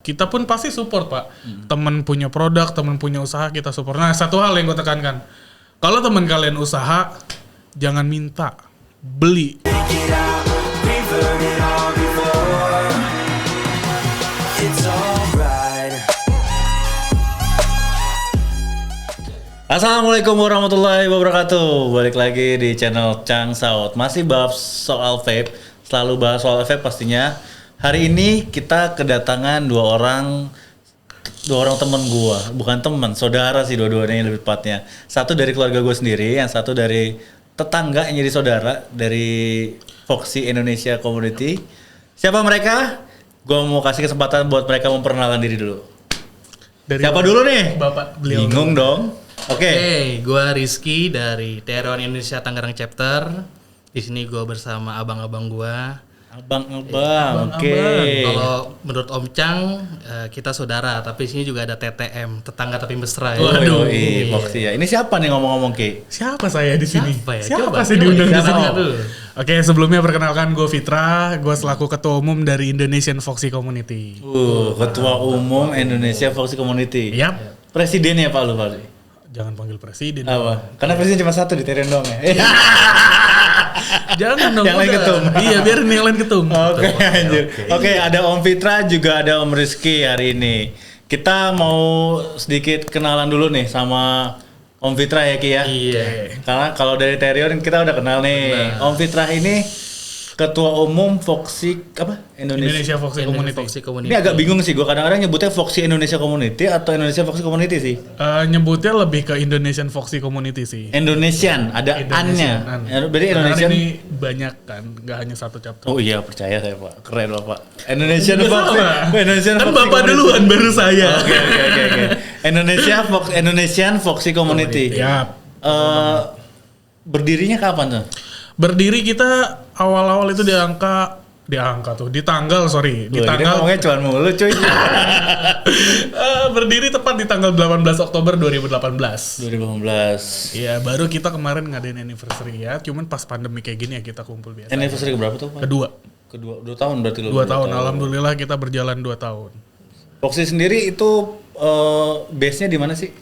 kita pun pasti support Pak. Temen punya produk, temen punya usaha, kita support. Nah satu hal yang gue tekankan, kalau temen kalian usaha, jangan minta, beli. Assalamualaikum warahmatullahi wabarakatuh. Balik lagi di channel Chang Saud. Masih bahas soal vape. Selalu bahas soal vape pastinya. Hari ini kita kedatangan dua orang teman gua. Bukan teman, saudara sih dua-duanya lebih tepatnya. Satu dari keluarga gua sendiri, yang satu dari tetangga yang jadi saudara dari Foxy Indonesia Community. Siapa mereka? Gua mau kasih kesempatan buat mereka memperkenalkan diri dulu. Siapa dulu nih? Bapak beliau. Bingung dong. Oke. Gue Rizky dari Terion Indonesia Tangerang Chapter. Di sini gue bersama abang-abang gue. Abang-abang, oke. Kalau menurut Om Chang, kita saudara. Tapi di sini juga ada TTM, tetangga tapi mesra. Ya. Waduh, Foxy ya. Ini siapa nih ngomong-ngomong Ki? Siapa saya di sini? Siapa sih diundang di sini? dulu. Oke, sebelumnya perkenalkan gue Fitra, gue selaku ketua umum dari Indonesian Foxy Community. Ketua umum Indonesia Foxy Community. Yap. Presidennya Pak lu Pak? Jangan panggil presiden. Apa? Karena presiden cuma satu di Terion dong ya. Jangan dong. Yang lain ketum. Iya, biar yang lain ketum. Oke, anjir. Oke, ada Om Fitra juga ada Om Rizky hari ini. Kita mau sedikit kenalan dulu nih sama Om Fitra ya Ki ya. Iya. Karena kalau dari Terion kita udah kenal nih. Om Fitra ini Ketua Umum Foxy Indonesia Foxy Community. Foxy Community. Ini agak bingung sih, gue kadang-kadang nyebutnya Foxy Indonesia Community atau Indonesia Foxy Community sih? Nyebutnya lebih ke Indonesian Foxy Community sih. Indonesian, ada an-nya. Berarti Indonesian. Karena ini banyak kan, nggak hanya satu chapter. Oh iya, percaya saya Pak. Keren loh Pak. Indonesian Nggak Foxy. salah. Indonesian Kan Foxy Bapak Community. duluan, baru saya. Oke. Indonesian Foxy Community. Ya. Berdirinya kapan tuh? Berdiri kita awal-awal itu di tanggal ngomongnya cuan mulu cuy. berdiri tepat di tanggal 18 Oktober 2018. 2018. Iya, baru kita kemarin ngadain anniversary ya. Cuman pas pandemi kayak gini ya kita kumpul biasa. Anniversary berapa tuh Pak? Kedua 2 tahun berarti lo. 2 tahun. Alhamdulillah kita berjalan 2 tahun. Foxy sendiri itu base-nya di mana sih?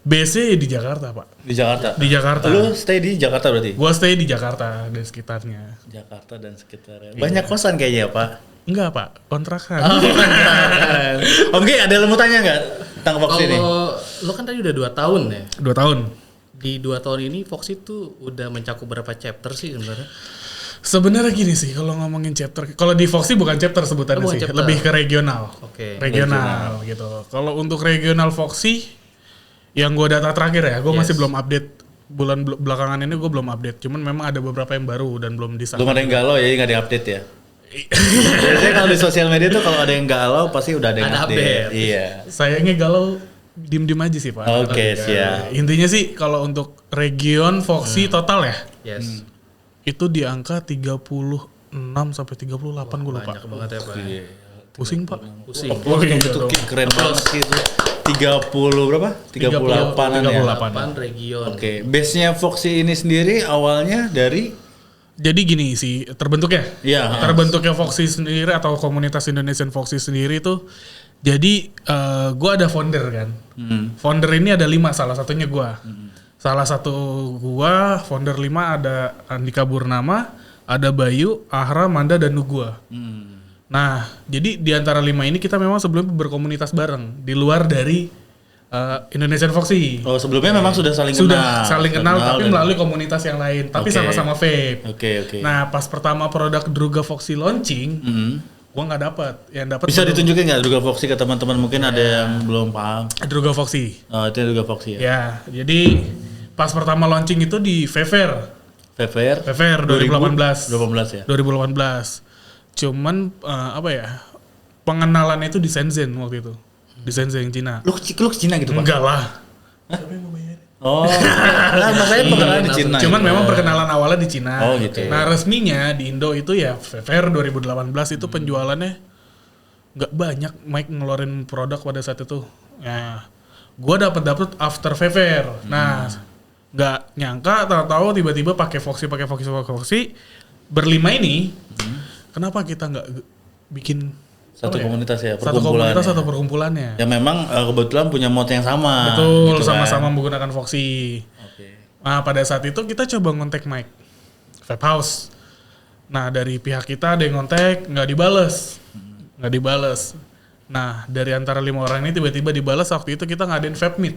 BC di Jakarta, Pak. Di Jakarta. Di Jakarta. Lu stay di Jakarta berarti? Gua stay di Jakarta dan sekitarnya. Jakarta dan sekitarnya. Banyak kosan kayaknya, Pak. Enggak, Pak. Kontrakan. Oke, ada yang mau tanya nggak tentang Foxy ini? Lo kan tadi udah 2 tahun ya. 2 tahun. Di 2 tahun ini Foxy tuh udah mencakup berapa chapter sih sebenarnya? Sebenarnya gini sih, kalau ngomongin chapter, kalau di Foxy bukan chapter sebutannya bukan sih, chapter. lebih ke regional. Oke. Regional gitu. Kalau untuk regional Foxy, yang gue data terakhir ya, gue masih belum update. Bulan belakangan ini gue belum update. Cuman memang ada beberapa yang baru dan belum disahkan. Belum ada yang galau ya, nggak di-update ya? Biasanya kalau di sosial media tuh kalau ada yang galau pasti udah ada yang update. Iya. Sayangnya galau diem-diem aja sih Pak. Oke, siap. Intinya sih kalau untuk region Foxy total ya, Yes. itu di angka 36 sampai 38 gue lupa. Banyak banget ya, Pak. Pusing Pak. Pusing. Oh, itu keren banget sih itu. 30 berapa? 38-an ya. 8 region. Oke, base-nya Foxy ini sendiri awalnya dari Jadi gini sih terbentuknya. Iya. Terbentuknya Foxy sendiri atau komunitas Indonesian Foxy sendiri itu. Jadi gue ada founder kan. Founder ini ada 5, salah satunya gue. Salah satu gue, founder 5 ada Andika Purnama, ada Bayu, Ahra, Manda, dan gue. Nah, jadi di antara 5 ini kita memang sebelumnya berkomunitas bareng di luar dari Indonesian Foxy. Oh, sebelumnya memang sudah saling kenal tapi melalui komunitas yang lain, tapi sama-sama vape. Oke. Nah, pas pertama produk Druga Foxy launching, gua nggak dapet. Yang dapat Bisa ditunjukin nggak Druga Foxy ke teman-teman mungkin ada yang belum paham. Druga Foxy. Oh, itu Druga Foxy ya. Ya, jadi pas pertama launching itu di Fever Fever 2018. 2018 ya. 2018. Cuman pengenalannya itu di Shenzhen waktu itu. Di Shenzhen, Cina. Lu ke Cina gitu, Pak? Enggak lah. Oh, nah, makanya perkenalan di Cina. Cuman gitu. memang perkenalan awalnya di Cina. Oh, gitu. Nah, resminya di Indo itu ya Fever 2018 itu penjualannya nggak banyak. Mike ngeluarin produk pada saat itu. Ya, gua dapat after Fever. Nah, nggak nyangka tahu-tahu tiba-tiba pakai Foxy berlima ini. Kenapa kita nggak bikin Satu komunitas ya, Satu komunitas atau perkumpulannya. Ya memang kebetulan punya mod yang sama. Betul, gitu sama-sama kan. menggunakan Foxy. Oke. Nah, pada saat itu kita coba ngontek Mike Vape House. Nah, dari pihak kita ada yang ngontek, nggak dibales. Nah, dari antara 5 orang ini tiba-tiba dibales. Waktu itu kita ngadain Vape Meet.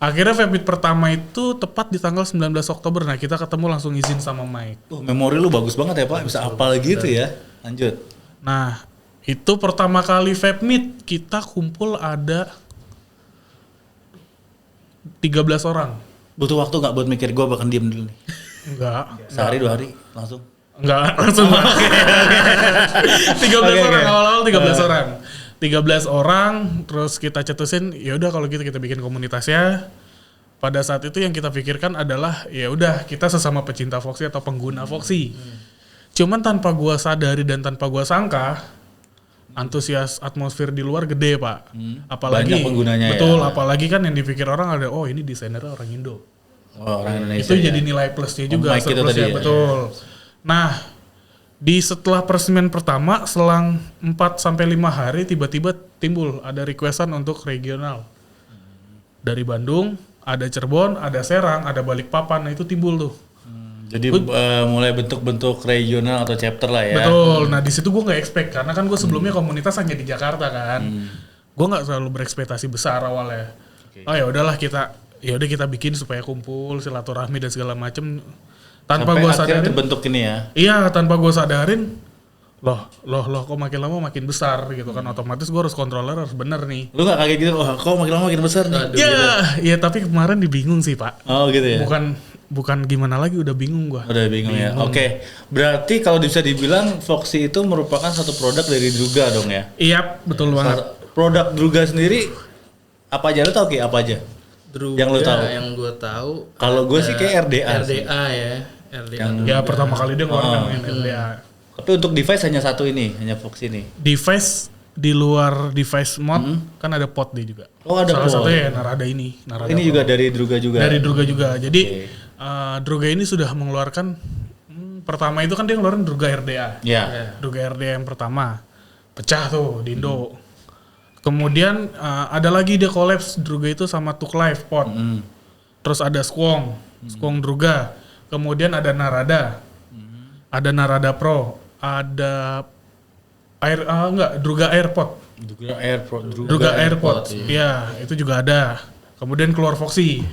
Akhirnya Vape Meet pertama itu tepat di tanggal 19 Oktober. Nah, kita ketemu langsung izin sama Mike. Memori lu bagus banget ya Pak, bisa apal gitu ya. Lanjut. Nah, itu pertama kali Vape Meet kita kumpul ada 13 orang. Butuh waktu nggak buat mikir gue bakal diem dulu nih? Enggak. Sehari 2 hari langsung? Enggak, langsung. 13 orang, awal-awal 13 orang. 13 orang, terus kita cetusin, ya udah kalau gitu kita bikin komunitasnya. Pada saat itu yang kita pikirkan adalah, ya udah kita sesama pecinta Foxy atau pengguna Foxy. Cuman tanpa gua sadari dan tanpa gua sangka, antusias atmosfer di luar gede Pak. Apalagi banyak penggunanya. betul, ya. apalagi kan yang dipikir orang ada, oh ini desainernya orang Indo. Oh, orang Indonesia. Itu jadi nilai plusnya juga, Mike itu surplusnya, tadi ya. betul. Nah, setelah peresmian pertama selang 4 sampai 5 hari tiba-tiba timbul ada requestan untuk regional. Dari Bandung, ada Cirebon, ada Serang, ada Balikpapan. Nah, itu timbul tuh. Jadi mulai bentuk-bentuk regional atau chapter lah ya. Betul. Nah, di situ gue nggak expect karena kan gue sebelumnya komunitas hanya di Jakarta kan. Gue nggak selalu berekspektasi besar awalnya. Oke. Oh ya udahlah kita bikin supaya kumpul silaturahmi dan segala macem. Tanpa Sampai gue akhirnya sadarin. terbentuk ini ya. Iya, tanpa gue sadarin. Loh, kok makin lama makin besar gitu kan. Otomatis gue harus controller harus bener nih. Lu gak kaget gitu, wah kok makin lama makin besar nih? Ya tapi kemarin dibingung sih Pak. Oh gitu ya? Bukan gimana lagi, udah bingung gue. Udah bingung ya? Oke, berarti kalau bisa dibilang Foxy itu merupakan satu produk dari Druga dong ya? Iya, betul banget. Produk Druga sendiri, apa aja lu tau Ki? Apa aja? Druga Yang lu tahu? Yang gue tahu. Kalau gue sih kayak RDA sih. RDA ya. RDA. Ya pertama kali dia ngeluarin namanya RDA. Tapi untuk device hanya satu ini, hanya Foxy ini. Device di luar device mod kan ada pot dia juga. Oh ada Salah pot. satunya ya Narada ini. Narada Ini Pro. juga dari Druga juga? Dari Druga juga. Jadi Oke. Druga ini sudah mengeluarkan pertama itu kan dia ngeluarin Druga RDA. Ya. Druga RDA yang pertama pecah tuh di Indo. Kemudian ada lagi dia collapse Druga itu sama Tuk Life pot. Terus ada Squong Druga. Kemudian ada Narada. Ada Narada Pro. Ada Druga Airpod. Druga Airpod. Iya, itu juga ada. Kemudian keluar Foxy.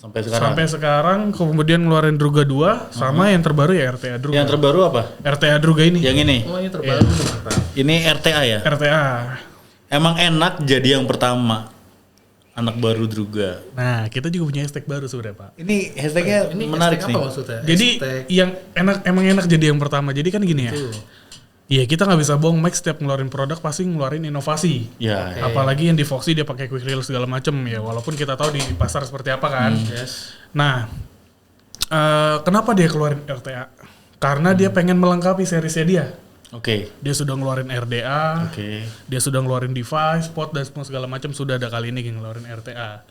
Sampai sekarang kemudian ngeluarin Druga 2 sama yang terbaru ya RTA Druga. Yang terbaru apa? RTA Druga ini. Yang ini? Oh ini terbaru. Ini RTA ya? RTA. Emang enak jadi yang pertama anak baru Druga. Nah, kita juga punya hashtag baru sebenarnya, Pak. Ini hashtagnya Ini menarik hashtag nih. apa maksudnya? Jadi Hashtag yang emang enak jadi yang pertama. Jadi kan gini ya. itu. Iya, kita nggak bisa bohong, Mike setiap ngeluarin produk pasti ngeluarin inovasi. Ya. Apalagi yang di Foxy dia pakai quick release segala macem ya, walaupun kita tahu di pasar seperti apa kan. Yes. Nah, kenapa dia keluarin RTA? Karena dia pengen melengkapi serisnya dia. Oke. Dia sudah ngeluarin RDA, Oke. dia sudah ngeluarin device, pot dan semua segala macam sudah ada kali ini ngeluarin RTA.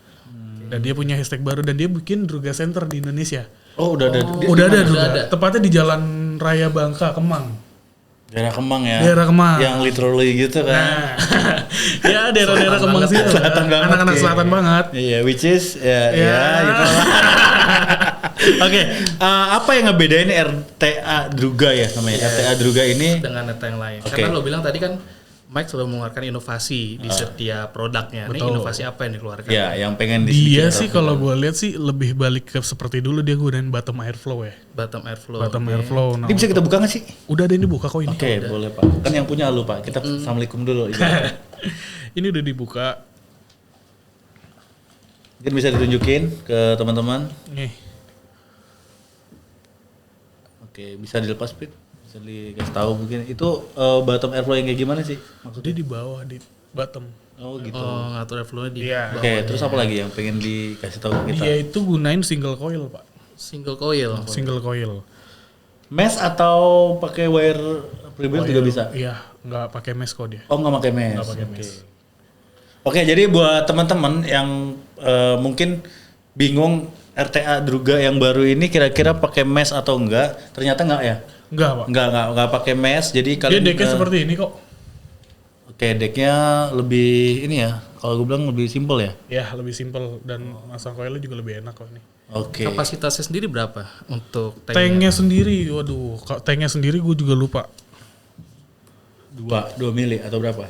Dan dia punya hashtag baru dan dia bikin Druga Center di Indonesia. Oh udah ada. Udah ada Udah Druga. ada. Tepatnya di Jalan Raya Bangka, Kemang. Daerah Kemang ya. Daerah Kemang. Yang literally gitu kan. Nah, ya daerah-daerah Kemang sih. Selatan banget. Anak-anak selatan banget. Iya, which is ya Ya. gitu lah. Oke, apa yang ngebedain RTA Druga ya namanya? RTA Druga ini Dengan data yang lain. Oke. Karena lo bilang tadi kan Mike selalu mengeluarkan inovasi di setiap produknya. Ini Betul. inovasi apa yang dikeluarkan? ya yang pengen Dia sih kalau gue lihat sih lebih balik ke seperti dulu dia gunain bottom airflow ya. Bottom airflow. Bottom Oke. airflow. Nah, Ini bisa kita buka nggak sih? udah ada yang dibuka kok ini. Oke, boleh Pak. Kan yang punya lu Pak. Kita assalamualaikum dulu. Ini udah dibuka. Mungkin bisa ditunjukin ke teman-teman. Nih. Oke, bisa dilepas Pit. Bisa dikasih tahu mungkin. Itu bottom airflow yang kayak gimana sih? Maksudnya di bawah di bottom. Oh gitu. Oh, ngatur airflow di Iya. Oke, terus apa lagi yang pengen dikasih tahu ke kita? Dia itu gunain single coil, Pak. single coil. Single coil. Mesh atau pakai wire prebuild juga bisa? Iya, nggak pakai mesh kok dia. Oh nggak pakai mesh. Nggak pakai Oke. mesh. Oke, jadi buat teman-teman yang mungkin bingung RTA Druga yang baru ini kira-kira pakai mesh atau enggak, ternyata enggak ya? Enggak, Pak. Enggak pakai mesh. Jadi Dia kalian decknya seperti ini kok. Oke, decknya lebih ini ya. Kalau gue bilang lebih simple ya. Ya, lebih simple dan masang koilnya juga lebih enak kok ini. Oke. Kapasitasnya sendiri berapa untuk Tanknya sendiri, waduh, tanknya sendiri gue juga lupa. 2 mili atau berapa?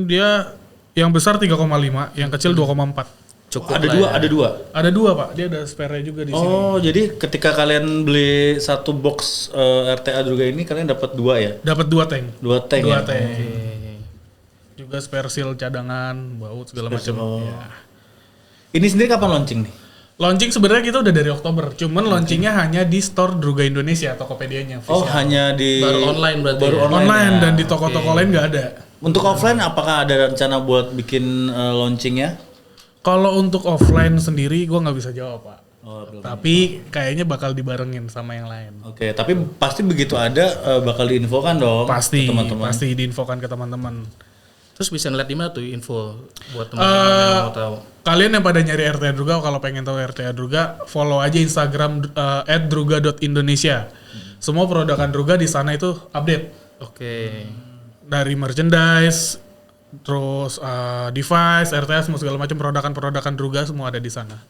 Dia yang besar 3,5, yang kecil 2,4. Cukup Ada lah dua, ya. ada 2. Ada 2 Pak, dia ada spare juga di sini. Oh, jadi ketika kalian beli satu box RTA Druga ini kalian dapat 2 ya? Dapat 2 tank. 2 tank 2 ya? tank. Juga spare seal cadangan, baut segala macam. Ya. Ini sendiri kapan launching nih? Launching sebenarnya kita udah dari Oktober, cuman launchingnya hanya di store Druga Indonesia, Tokopedia-nya. Oh, hanya di Baru online berarti ya? Online ya? dan di toko-toko lain nggak ada. Untuk offline apakah ada rencana buat bikin launchingnya? Kalau untuk offline sendiri gue nggak bisa jawab Pak. Oh, belum. Tapi kayaknya bakal dibarengin sama yang lain. Oke, tapi pasti begitu ada bakal diinfokan dong Pasti, ke teman-teman. pasti diinfokan ke teman-teman. Terus bisa ngeliat di mana tuh info buat teman-teman yang mau tahu. Kalian yang pada nyari RTA Druga, kalau pengen tahu RTA Druga, follow aja Instagram @druga.indonesia. Semua produkan Druga di sana itu update. Oke. Dari merchandise, terus device, RTA, semua segala macam produkan Druga semua ada di sana.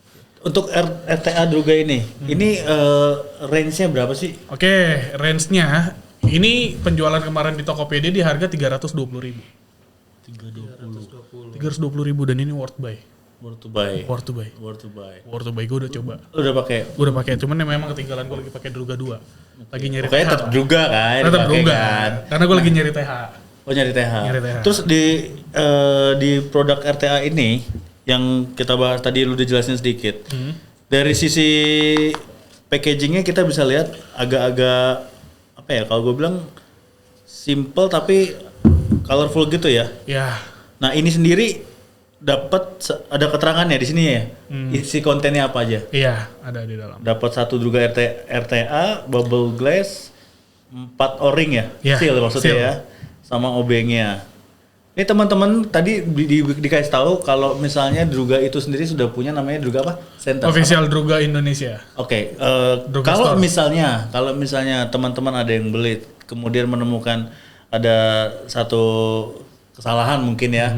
Untuk RTA Druga ini range-nya berapa sih? Oke, range-nya ini penjualan kemarin di Tokopedia di harga 320.000. 320.000 dan ini worth buy. Worth to buy. Worth to buy. Worth to buy. Worth to buy gue udah coba. Lu udah pakai? Gue udah pakai, cuman memang ketinggalan gue lagi pakai Druga 2. Lagi nyari Pokoknya TH. tetap Druga kan? Tetap dipakai Druga. kan? Karena gue lagi nyari TH. Oh, nyari TH. Nyari TH. Terus di produk RTA ini yang kita bahas tadi lu udah jelasin sedikit. Dari sisi packagingnya kita bisa lihat agak-agak apa ya? Kalau gue bilang simple tapi colorful gitu ya. Ya, Nah, ini sendiri dapat ada keterangannya di sini ya. Isi kontennya apa aja? iya ada di dalam. Dapat 1 Druga RTA, bubble glass, 4 o-ring ya, Ya, seal maksudnya seal. ya, sama obengnya. Ini teman-teman tadi dikasih tahu kalau misalnya Druga itu sendiri sudah punya namanya Druga apa? Center. Official Druga Indonesia. Oke, Druga kalau Store. misalnya teman-teman ada yang beli kemudian menemukan ada satu kesalahan mungkin ya,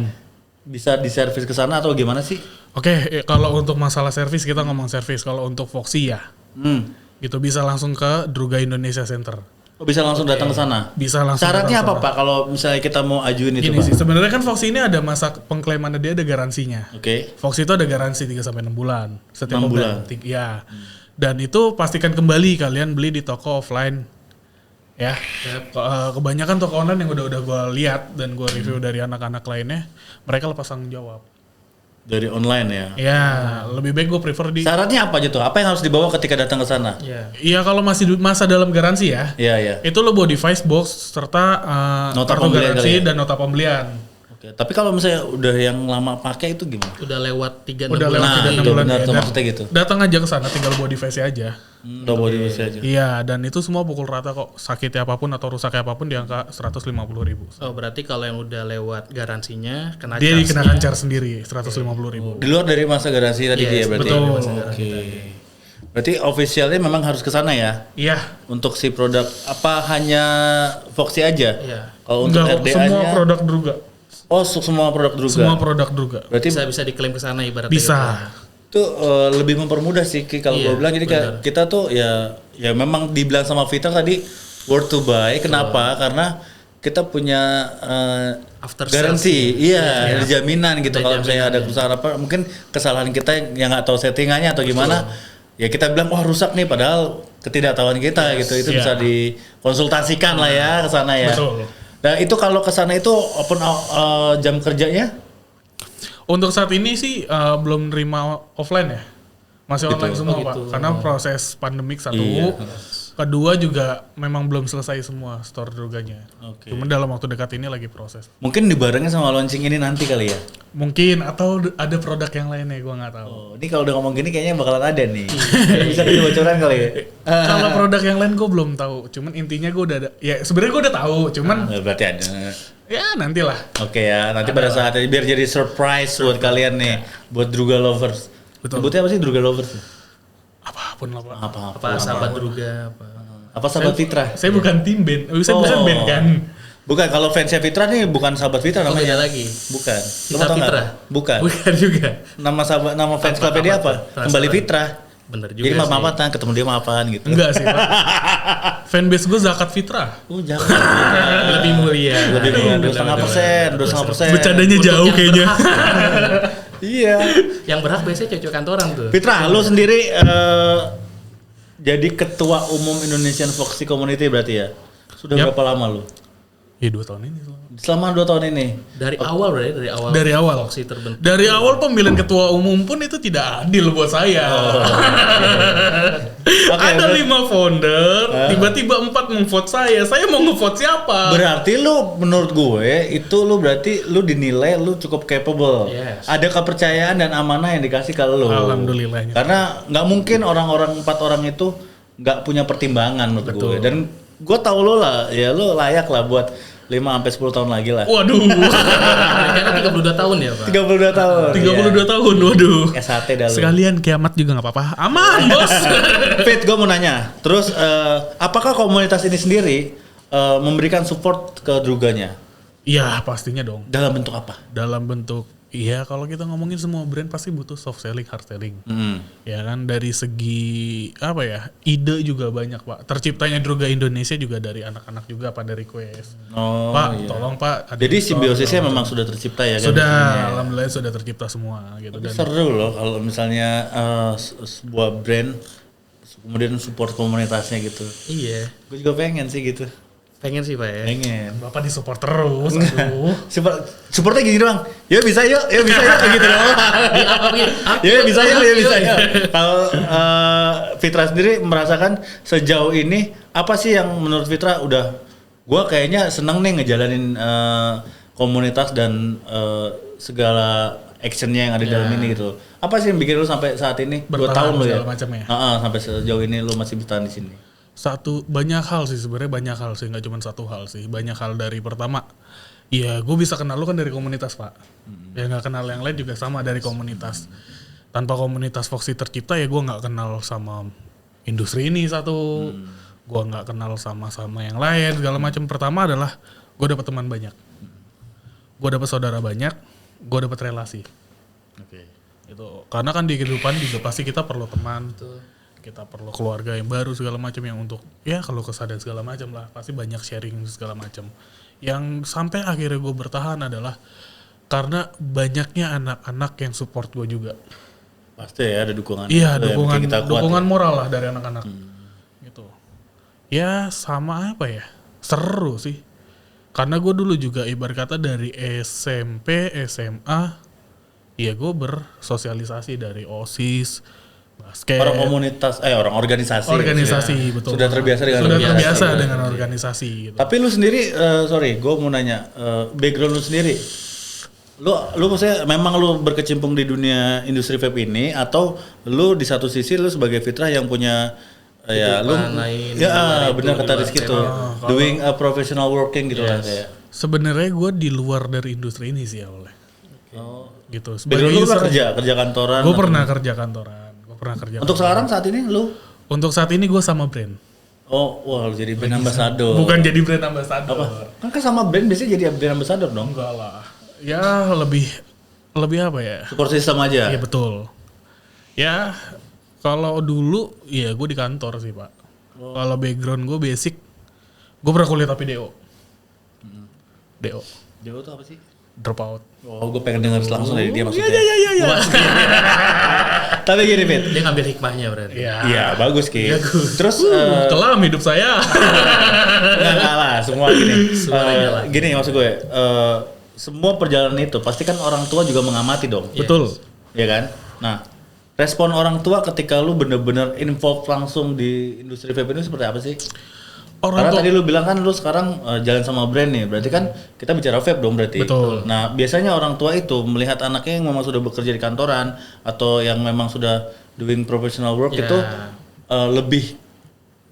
bisa diservis ke sana atau gimana sih? Oke, kalau untuk masalah servis kita ngomong servis. Kalau untuk Foxy ya, gitu bisa langsung ke Druga Indonesia Center. Oh, bisa langsung datang ke sana? Bisa langsung. Syaratnya datang apa ke sana. Pak kalau misalnya kita mau ajuin itu Gini Pak? sih, sebenarnya kan Foxy ini ada masa pengklaiman, dia ada garansinya. Oke. Foxy itu ada garansi 3 sampai 6 bulan. Setiap 6 bulan. pembelian. Ya. Dan itu pastikan kembali kalian beli di toko offline. Ya. Kebanyakan toko online yang udah gue lihat dan gue review dari anak-anak lainnya, mereka lepas tanggung jawab. Dari online ya? Ya, lebih baik gue prefer di. Syaratnya apa aja tuh? Apa yang harus dibawa ketika datang ke sana? Iya. Iya, kalau masih masa dalam garansi ya. Iya, iya. Itu lo bawa device box serta Nota kartu pembelian garansi kali ya? dan nota pembelian. Oke, tapi kalau misalnya udah yang lama pakai itu gimana? Udah lewat 3 Udah lewat Nah, 3-6 itu bulan benar ya. tuh Dan maksudnya gitu. datang aja ke sana, tinggal bawa device aja. Udah bawa di aja. Iya, dan itu semua pukul rata kok. Sakitnya apapun atau rusaknya apapun di angka 150.000. Oh, berarti kalau yang udah lewat garansinya kena Dia charge-nya. dikenakan charge sendiri 150.000. Di luar dari masa garansi tadi Yes, dia berarti. betul. Oke. Berarti officialnya memang harus ke sana ya Iya. untuk si produk. Apa hanya Foxy aja? Iya. Kalau untuk Enggak, RDA-nya semua produk Druga. Oh, semua produk Druga. Semua produk Druga. Berarti Bisa diklaim ke sana ibaratnya. Bisa. itu lebih mempermudah sih Ki, kalau Iya, gue bilang. Jadi kayak kita tuh ya memang dibilang sama Vita tadi worth to buy. Kenapa? Karena kita punya After garansi, iya, ada jaminan gitu. Ada Kalau misalnya ada jaminan, kesalahan apa, mungkin kesalahan kita yang nggak tahu settingannya atau gimana, ya kita bilang wah rusak nih, padahal ketidaktahuan kita gitu. Itu Iya. bisa dikonsultasikan lah ya ke sana ya. Betul. Nah itu kalau ke sana itu open jam kerjanya? Untuk saat ini sih belum nerima offline ya. Masih online semua Pak. Karena proses pandemik satu. Iya. Kedua juga memang belum selesai semua store Druganya. Oke. Cuman dalam waktu dekat ini lagi proses. Mungkin dibarengin sama launching ini nanti kali ya. Mungkin atau ada produk yang lainnya gua nggak tahu. Oh, ini kalau udah ngomong gini kayaknya bakalan ada nih. Bisa kasih bocoran kali ya. Kalau produk yang lain gue belum tahu. Cuman intinya gue udah ada. Ya sebenarnya gue udah tahu. Cuman Berarti ada. ya nantilah. Oke ya, nanti pada saatnya biar jadi surprise buat kalian nih, buat Druga lovers. Betul. Sebutnya apa sih Druga lovers? Apapun lah Pak. Apa? Apa sahabat Druga apa. Apa sahabat Fitra? Saya bukan tim band. Saya bukan band kan. Bukan, kalau fansnya Fitra nih bukan sahabat Fitra Oh, namanya. beda lagi. Bukan. Lu Fitra tau nggak? Fitra? Bukan. Bukan juga. Nama fans clubnya dia apa? Kembali Fitra. Bener juga Jadi sih. maaf-maafan ketemu dia maafan gitu. Enggak sih, Pak. Fanbase gue Zakat Fitrah. Jangan. Lebih mulia. Lebih mulia 2,5%. Bercandanya Untuk jauh yang kayaknya. Iya. Yang berhak biasanya cocok kantoran tuh. Fitra, lu sendiri jadi ketua umum Indonesian Foxy Community berarti ya? Sudah Yap. berapa lama lu? Ya 2 tahun ini. Selama 2 tahun ini. Dari awal berarti Dari awal. Foxy terbentuk. Dari awal pemilihan ketua umum pun itu tidak adil buat saya. Oke, Ada 5 founder, tiba-tiba 4 memvote saya. Saya mau ngevote siapa? Berarti lu menurut gue itu lu berarti lu dinilai lu cukup capable. Yes. Ada kepercayaan dan amanah yang dikasih ke lu. Alhamdulillahnya. Karena nggak mungkin orang-orang 4 orang itu nggak punya pertimbangan menurut gue. Dan gue tahu lu lah, ya lu layak lah buat 5 sampai 10 tahun lagi lah. Waduh. Karena 32 tahun ya, Pak. 32 tahun. 32 tahun, waduh. SHT dah lu. Sekalian kiamat juga nggak apa-apa. Aman, Bos. Fit, gue mau nanya. Terus apakah komunitas ini sendiri memberikan support ke druganya? Iya, pastinya dong. Dalam bentuk apa? Dalam bentuk, iya kalau kita ngomongin semua brand pasti butuh soft selling, hard selling. Ya kan, dari segi apa ya, ide juga banyak Pak. Terciptanya Druga Indonesia juga dari anak-anak juga pada request. Oh, Pak, iya. tolong Pak. Jadi simbiosisnya memang sudah tercipta ya kan? sudah, disini ya? alhamdulillah sudah tercipta semua gitu. Tapi Dan seru loh kalau misalnya sebuah brand kemudian support komunitasnya gitu. Iya. Gue juga pengen sih gitu. Pengen sih, Pak ya. Pengen. Bapak disupport terus, aduh. Supportnya gini doang. Ya bisa yuk, ya bisa yuk gitu doang. Ya bisa yuk, ya bisa yuk. Kalau Fitra sendiri merasakan sejauh ini apa sih yang menurut Fitra udah gua kayaknya seneng nih ngejalanin komunitas dan segala actionnya yang ada di dalam ini gitu. Apa sih yang bikin lu sampai saat ini 2 Bertahan tahun lu ya? segala macam ya. Sampai sejauh ini lu masih bertahan di sini. Banyak hal sih sebenarnya, banyak hal sih, nggak cuma satu hal sih. Banyak hal. Dari pertama, ya gue bisa kenal lu kan dari komunitas Pak. Ya nggak kenal yang lain juga sama dari komunitas. Tanpa komunitas Foxy tercipta ya gue nggak kenal sama industri ini satu. Gue nggak kenal sama yang lain segala macam. Pertama adalah gue dapat teman banyak. Gue dapat saudara banyak. Gue dapat relasi. Oke. Itu karena kan di kehidupan juga pasti kita perlu teman. Kita perlu keluarga yang baru segala macam yang untuk ya kalau kesah dan segala macam lah, pasti banyak sharing segala macam. Yang sampai akhirnya gue bertahan adalah karena banyaknya anak-anak yang support gue juga. Pasti ya ada dukungan. Iya, Itu yang bikin kita kuat dukungan ya. moral lah dari anak-anak. Gitu. Ya sama apa ya? Seru sih. Karena gue dulu juga ibarat kata dari SMP, SMA, ya gue bersosialisasi dari OSIS, basket. Orang komunitas, orang organisasi. Organisasi, betul. Sudah terbiasa dengan Sudah organisasi. terbiasa dengan organisasi gitu. Tapi lu sendiri, sorry, gue mau nanya, background lu sendiri, lu maksudnya memang lu berkecimpung di dunia industri vape ini atau lu di satu sisi lu sebagai Fitrah yang punya ya lu lain, ya itu, benar di kata luar Rizky vape. tuh, doing a professional working gitu lah Yes. kayak. Sebenarnya gue di luar dari industri ini sih awalnya. Oh. Gitu. Background lu user, kerja kantoran. gue pernah kerja kantoran. Gue pernah kerja. Untuk sekarang saat ini lu? Untuk saat ini gue sama brand. Oh, wah lu jadi brand ambassador. Bukan jadi brand ambassador. Apa? Kan sama brand biasanya jadi brand ambassador dong. Enggak lah. Ya lebih apa ya? Support system aja. Iya betul. Ya kalau dulu ya gue di kantor sih Pak. Kalau background gue basic, gue pernah kuliah tapi DO. DO. Jauh tuh apa sih? Dropout. Oh, gue pengen denger langsung dari dia maksudnya. Iya. Tapi gini, Fit. Dia ngambil hikmahnya berarti. Iya. Iya, bagus Ki. Terus Kelam hidup saya. enggak lah, semua gini. Semuanya lah. Gini maksud gue, semua perjalanan itu pasti kan orang tua juga mengamati dong. Betul. Ya kan? Nah, respon orang tua ketika lu bener-bener involve langsung di industri vape ini seperti apa sih? Karena tadi lu bilang kan lu sekarang jalan sama brand nih, berarti kan kita bicara vape dong berarti. Betul. Nah, biasanya orang tua itu melihat anaknya yang memang sudah bekerja di kantoran atau yang memang sudah doing professional work Ya. itu lebih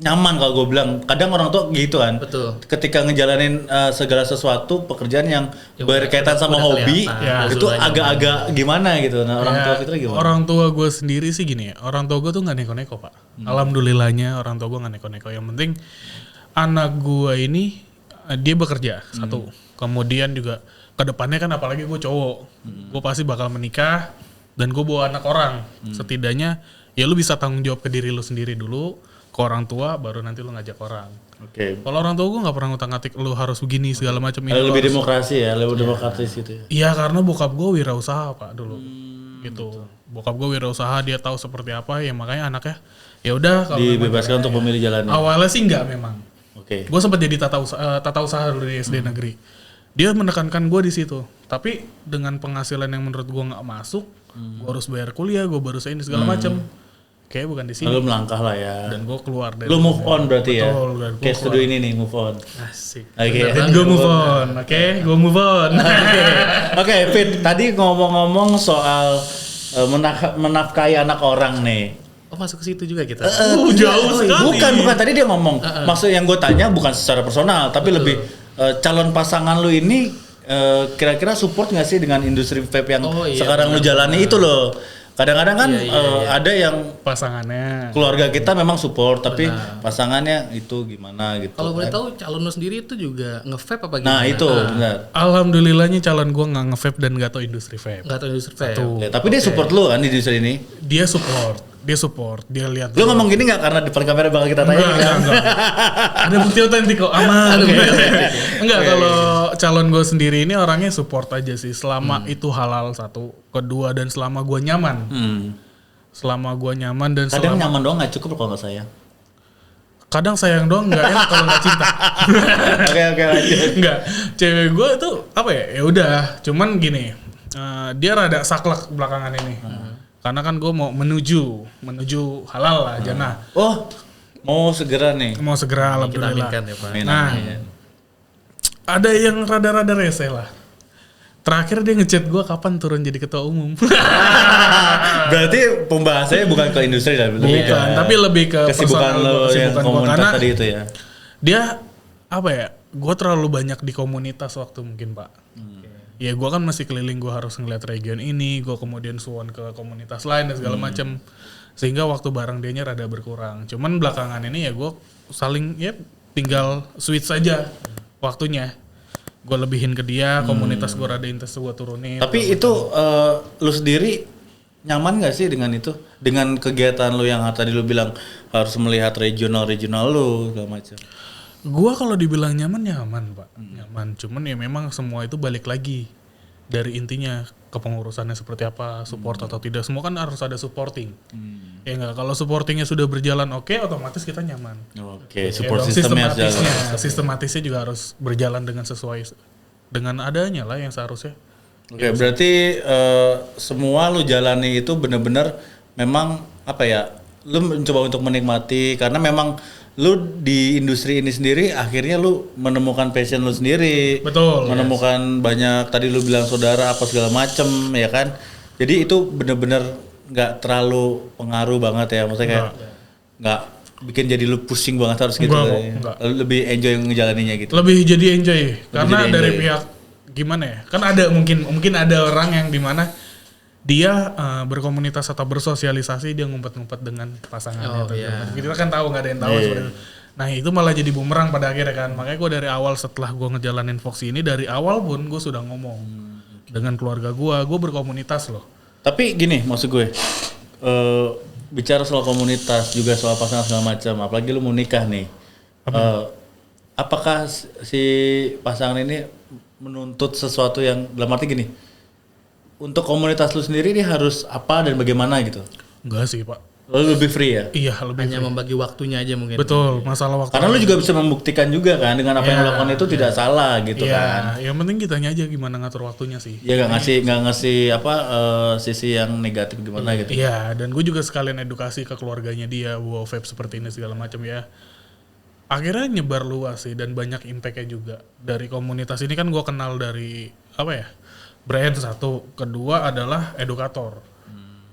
nyaman kalau gue bilang. Kadang orang tua gitu kan. Betul. Ketika ngejalanin segala sesuatu pekerjaan yang berkaitan sama udah hobi, kelihatan. itu agak-agak gimana gitu. Nah, orang tua Fitra gimana? Orang tua gue sendiri sih gini ya, orang tua gue tuh nggak neko-neko pak. Alhamdulillahnya orang tua gue nggak neko-neko. Yang penting anak gue ini dia bekerja satu, kemudian juga kedepannya kan apalagi gue cowok, gue pasti bakal menikah dan gue bawa anak orang. Setidaknya ya lu bisa tanggung jawab ke diri lu sendiri dulu, ke orang tua, baru nanti lu ngajak orang. Oke. Kalau orang tua gue nggak pernah ngutang-ngatik lu harus begini segala macam. Lebih demokrasi ya, lebih demokratis gitu ya. Iya karena bokap gue wirausaha pak dulu, gitu. Bokap gue wirausaha, dia tahu seperti apa ya, makanya anaknya ya udah kalau Dibebaskan untuk memilih jalannya. awalnya sih nggak memang. Oke. Gue sempat jadi tata usaha dulu di SD negeri. Dia menekankan gue di situ. Tapi dengan penghasilan yang menurut gue nggak masuk, gue harus bayar kuliah, gue baru ini segala macam. Kayak bukan di sini. Lalu melangkah lah ya. Dan gue keluar dari. Lu move on berarti ya. Betul, dan gua Kayak studio ini nih move on. Asik. Oke. Dan gue move on, oke? Gue move on. Oke, Fit. Tadi ngomong-ngomong soal menafkahi anak orang nih. Oh masuk ke situ juga kita. Jauh sekali. Bukan. Tadi dia ngomong. Maksud yang gue tanya bukan secara personal, tapi lebih calon pasangan lu ini kira-kira support nggak sih dengan industri vape yang sekarang lu jalani itu loh. Kadang-kadang kan ada yang pasangannya. keluarga kita memang support, tapi pasangannya itu gimana gitu. Kalau boleh tahu calon lu sendiri itu juga nge-vape apa gimana? Nah itu benar. Alhamdulillahnya calon gue nggak nge-vape dan nggak tahu industri vape. Nggak tahu industri vape. Ya, tapi dia support lu kan di industri ini. Dia support, dia lihat. Lu ngomong gini nggak karena depan kamera bakal kita tanya? Enggak. Ada bukti otentik kok, aman. Enggak, kalau calon gue sendiri ini orangnya support aja sih, selama itu halal satu, kedua dan selama gue nyaman. Selama gue nyaman dan Kadang selama nyaman doang nggak cukup kalau nggak sayang. kadang sayang doang, nggak enak kalau nggak cinta. Oke lanjut. Enggak, cewek gue tuh apa ya udah, cuman gini, dia rada saklek belakangan ini. Karena kan gue mau menuju halal lah jannah. Oh, mau segera nih. Mau segera Kita alhamdulillah. aminkan ya Pak. Nah, ada yang rada-rada rese lah. Terakhir dia ngechat gue kapan turun jadi ketua umum. Berarti pembahasannya bukan ke industri lah, lebih ke tapi lebih ke kesibukan personal lo gua, yang kesibukan gua. komunitas Karena tadi itu ya. dia apa ya? Gue terlalu banyak di komunitas waktu mungkin pak. Ya gue kan masih keliling, gue harus ngeliat region ini, gue kemudian suon ke komunitas lain dan segala macam, sehingga waktu bareng dianya rada berkurang. Cuman belakangan ini ya gue saling ya tinggal switch saja waktunya. Gue lebihin ke dia, komunitas gue rada intens gue turunin. Tapi itu lu sendiri nyaman gak sih dengan itu? Dengan kegiatan lu yang tadi lu bilang harus melihat regional lu segala macam. Gua kalau dibilang nyaman pak, nyaman. Cuman ya memang semua itu balik lagi dari intinya kepengurusannya seperti apa, support atau tidak. Semua kan harus ada supporting. Ya enggak, kalau supportingnya sudah berjalan oke, otomatis kita nyaman. Oke, support sistemnya harus jalan. Sistematisnya juga harus berjalan dengan sesuai dengan adanya lah yang seharusnya. Oke, berarti semua lu jalani itu benar-benar memang apa ya? Lu mencoba untuk menikmati karena memang lu di industri ini sendiri akhirnya lu menemukan passion lu sendiri. Betul. Menemukan banyak tadi lu bilang saudara apa segala macem ya kan. Jadi itu benar-benar nggak terlalu pengaruh banget ya, maksudnya kayak nggak bikin jadi lu pusing banget harus gitu. Enggak. Lebih enjoy ngejalaninnya gitu. Lebih jadi enjoy karena jadi dari enjoy. pihak gimana ya? Kan ada mungkin ada orang yang dimana dia berkomunitas atau bersosialisasi, dia ngumpet-ngumpet dengan pasangannya. Kita kan tahu nggak ada yang tahu seperti itu. Nah itu malah jadi bumerang pada akhirnya kan. Makanya gue dari awal setelah gue ngejalanin Foxy ini, dari awal pun gue sudah ngomong dengan keluarga gue berkomunitas loh. Tapi gini maksud gue, bicara soal komunitas juga soal pasangan segala macam, apalagi lu mau nikah nih, apakah si pasangan ini menuntut sesuatu yang dalam arti gini, untuk komunitas lu sendiri ini harus apa dan bagaimana gitu? Enggak sih pak. Lu lebih free ya? Iya lebih Hanya membagi waktunya aja mungkin. betul, masalah waktu. Karena lu juga bisa membuktikan juga kan dengan apa yang lu lakukan itu tidak salah gitu kan? Yang penting kitanya aja gimana ngatur waktunya sih. Ya nggak ngasih apa sisi yang negatif gimana gitu. Iya, dan gue juga sekalian edukasi ke keluarganya dia, wow vape seperti ini segala macam ya. Akhirnya nyebar luas sih dan banyak impact-nya juga. Dari komunitas ini kan gue kenal dari apa ya? Brand satu, kedua adalah edukator.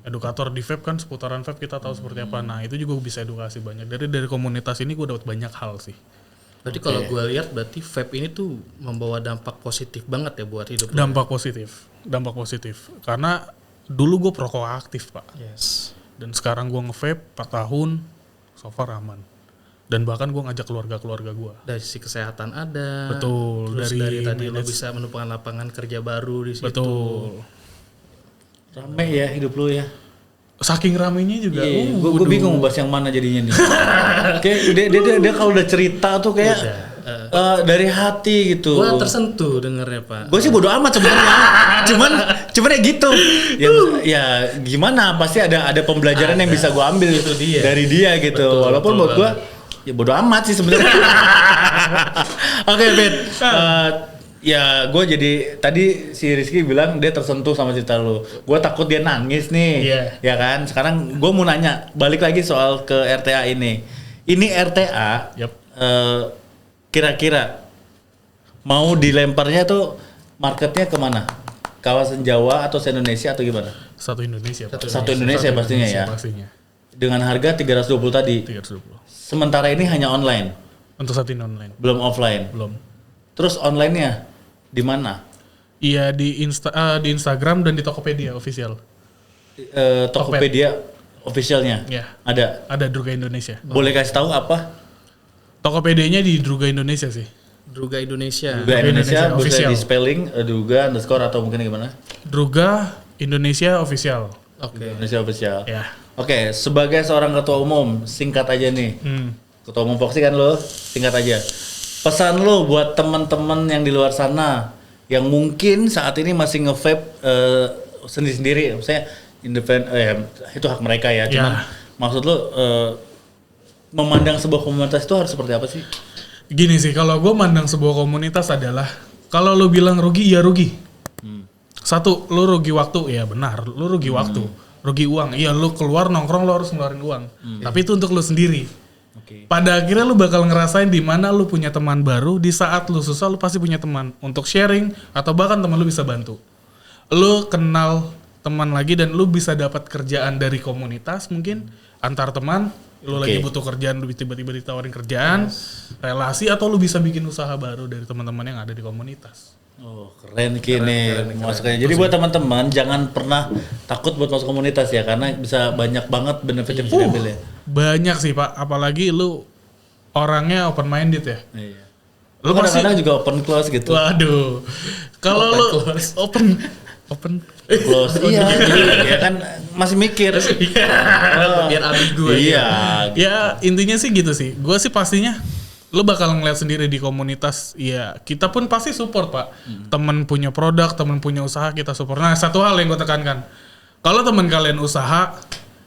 Edukator di vape kan seputaran vape kita tahu seperti apa. Nah itu juga bisa edukasi banyak. Dari komunitas ini gue dapat banyak hal sih. Berarti kalau gue lihat berarti vape ini tuh membawa dampak positif banget ya buat hidup. Dampak positif. Karena dulu gue perokok aktif pak. Yes. Dan sekarang gue nge-vape 4 tahun, so far aman. Dan bahkan gue ngajak keluarga gue. Dari sisi kesehatan ada. Betul. Terus dari tadi lo bisa menemukan lapangan kerja baru di situ. Betul. Rame ya hidup lu ya. Saking ramenya juga. Gue bingung bahas yang mana jadinya nih. Kayak dia kalau udah cerita tuh kayak dari hati gitu. Gue tersentuh dengernya pak. Gue sih bodo amat sebenarnya. cuman ya gitu. Ya gimana? Pasti ada pembelajaran yang bisa gue ambil Itu dia. dari dia gitu. Betul, walaupun buat gue ya bodo amat sih sebenarnya. Oke, Bet. Ya gue jadi tadi si Rizky bilang dia tersentuh sama cerita lu. Gue takut dia nangis nih. Iya. Ya kan? Sekarang gue mau nanya balik lagi soal ke RTA ini. Ini RTA Yap. kira-kira mau dilemparnya tuh marketnya kemana? Kawasan Jawa atau se-Indonesia atau gimana? Satu Indonesia pak. Satu Indonesia pastinya ya. Pastinya. Dengan harga 320 tadi. 320. Sementara ini hanya online, Untuk saat ini online. belum offline. Belum. Terus online-nya di mana? Iya di Instagram dan di Tokopedia official. Tokopedia officialnya Ya. ada. Druga Indonesia. Boleh kasih tahu apa? Tokopedia-nya di Druga Indonesia sih. Druga Indonesia. Druga Indonesia bisa official. di spelling Druga underscore atau mungkin gimana? Druga Indonesia official. Oke. Indonesia official. Ya. Oke, sebagai seorang ketua umum, singkat aja nih. Ketua umum Foxy kan lo, singkat aja. Pesan lo buat teman-teman yang di luar sana yang mungkin saat ini masih nge-vape sendiri-sendiri, maksudnya independen, itu hak mereka ya. Cuman maksud lo memandang sebuah komunitas itu harus seperti apa sih? Gini sih, kalau gue mandang sebuah komunitas adalah kalau lo bilang rugi, ya rugi. Satu, lo rugi waktu, ya benar, lo rugi waktu. Rugi uang, iya lo keluar nongkrong lo harus ngeluarin uang. Tapi itu untuk lo sendiri. Pada akhirnya lu bakal ngerasain di mana lu punya teman baru, di saat lu susah lu pasti punya teman untuk sharing atau bahkan teman lu bisa bantu. Lu kenal teman lagi dan lu bisa dapat kerjaan dari komunitas mungkin antar teman, lu lagi butuh kerjaan lu tiba-tiba ditawarin kerjaan, relasi atau lu bisa bikin usaha baru dari teman-teman yang ada di komunitas. Oh keren kini masuknya. Jadi buat teman-teman jangan pernah takut buat masuk komunitas ya karena bisa banyak banget benefit yang bisa diambil ya. Banyak sih pak, apalagi lu orangnya open minded ya. Iya. Lu kadang-kadang juga open close gitu. Waduh, kalau lu open Close. Iya, ya kan masih mikir. Biar ambigu aja. Iya. Ya intinya sih gitu sih. Gue sih pastinya lo bakal ngeliat sendiri di komunitas. Ya kita pun pasti support pak. Temen punya produk, temen punya usaha kita support. Nah satu hal yang gue tekankan, kalau temen kalian usaha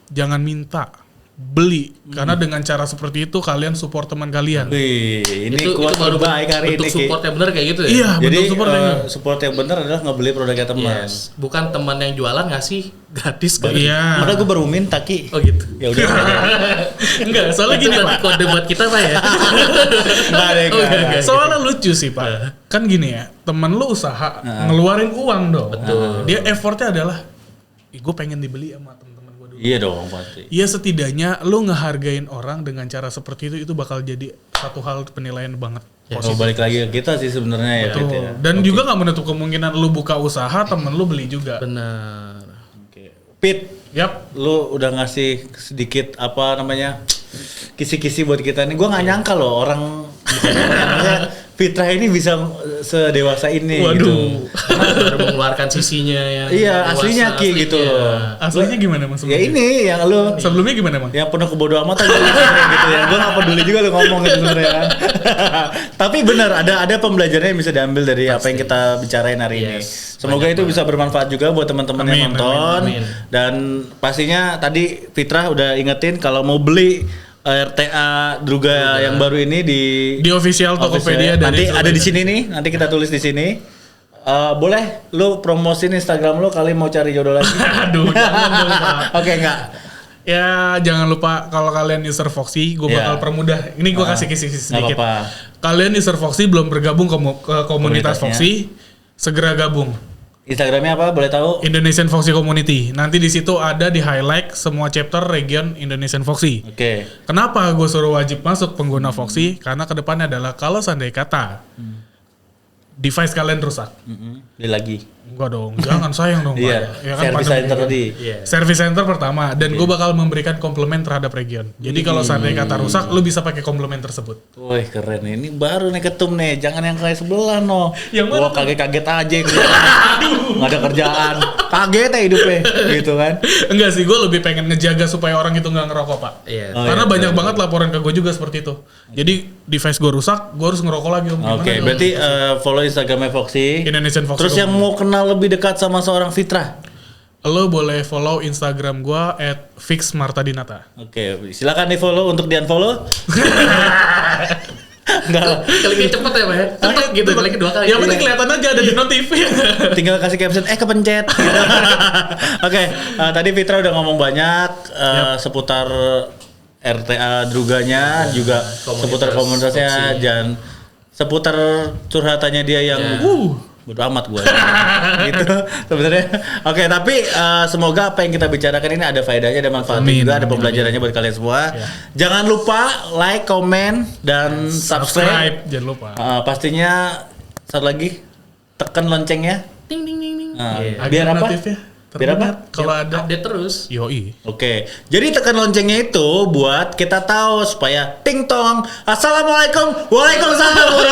jangan minta, beli. Karena dengan cara seperti itu kalian support teman kalian. Wih, ini Itu kuat baru terbaik hari bentuk ini. support yang benar kayak gitu ya? Iya Jadi bentuk support support yang benar adalah ngebeli produknya teman. Yes. Bukan teman yang jualan ngasih gratis kan? Iya. Maka gue baru minta Ki. Oh gitu. Ya udah. Enggak, soalnya Itu gini nanti pak. kode buat kita pak ya? Enggak ada. enggak. Soalnya lucu sih pak. Kan gini ya, temen lu usaha ngeluarin uang dong. Betul. Dia effortnya adalah, gue pengen dibeli sama temen-temen gue dulu. Iya dong pasti. Ya setidaknya lu ngehargain orang dengan cara seperti itu bakal jadi satu hal penilaian banget. Kalau balik lagi ke kita sih sebenarnya ya. Betul. Gitu ya. Dan juga nggak menutup kemungkinan lu buka usaha temen lu beli juga. Benar. Oke. Pit, Yap. lu udah ngasih sedikit apa namanya kisi-kisi buat kita nih. Gue nggak nyangka loh orang namanya Fitra ini bisa sedewasa ini. Waduh. Gitu. Baru mengeluarkan sisinya yang Iya dewasa aslinya Ki aslinya. gitu. Aslinya gimana mas? Ya ini yang lu Sebelumnya gimana mas? yang penuh kebodo amatan gitu ya. Gue gak peduli juga lu ngomong gitu sebenarnya kan. Tapi benar ada pembelajaran yang bisa diambil dari apa yang kita bicarain hari ini. Yes, Semoga itu bisa bermanfaat juga buat teman-teman yang Amin, nonton. amin. Dan pastinya tadi Fitra udah ingetin kalau mau beli RTA Druga yang baru ini di official Tokopedia nanti dari ada di sini nih, nanti kita tulis di sini. Boleh lu promosiin Instagram lu kali mau cari jodoh lagi. Aduh, jangan dong Pak. Oke enggak. Ya jangan lupa kalau kalian user Foxy, gue bakal permudah. Ini gue kasih kisi-kisi sedikit. apa-apa. Kalian user Foxy belum bergabung ke komunitas Komunitasnya. Foxy, segera gabung. Instagramnya apa? Boleh tahu? Indonesian Foxy Community. Nanti di situ ada di highlight semua chapter region Indonesian Foxy. Oke. Kenapa gue suruh wajib masuk pengguna Foxy? Karena kedepannya adalah kalau seandainya kata device kalian rusak. Beli lagi. Enggak dong, jangan sayang dong. Iya. Pak. Ya kan Service pandemi center kan. tadi. Iya. Service center pertama, dan gue bakal memberikan komplement terhadap region. Jadi kalau seandainya kata rusak, lu bisa pakai komplement tersebut. Wih keren nih. Ini baru nih ketum nih. Jangan yang kayak sebelah no. Yang mana Gua tuh? kaget-kaget aja. Nggak ada kerjaan. Kaget ya hidupnya. Gitu kan. Enggak sih, gue lebih pengen ngejaga supaya orang itu nggak ngerokok, Pak. Iya. Oh, Karena iya, banyak betul. banget laporan ke gue juga seperti itu. Jadi device gue rusak, gue harus ngerokok lagi om. Gimana Oke, dong? berarti follow Instagramnya Foxy. Indonesian Foxy. Terus yang mau kenal lebih dekat sama seorang Fitra. Lo boleh follow Instagram gue @fixmartadinata. Oke, silakan di follow untuk di unfollow. Enggak lah. Kliknya cepet ya, Pak ya. Cepet gitu, kliknya 2 kali. Yang penting kelihatan aja ada di notif. Tinggal kasih caption kepencet. Oke, tadi Fitra udah ngomong banyak seputar RTA Druganya, juga seputar komunitasnya dan seputar curhatannya dia yang bodo amat gue gitu sebenarnya. Oke, tapi semoga apa yang kita bicarakan ini ada faedahnya, ada manfaatnya Amin, juga, ada amin, pembelajarannya buat kalian semua. Jangan lupa like, comment, dan subscribe. Jangan lupa. Pastinya satu lagi tekan loncengnya. Ting ting ting ting. Nah, Iya. biar apa? Notifnya Biar apa? terlihat. Kalau ada Update terus. yoi. Oke, jadi tekan loncengnya itu buat kita tahu supaya ting tong. Assalamualaikum, waalaikumsalam.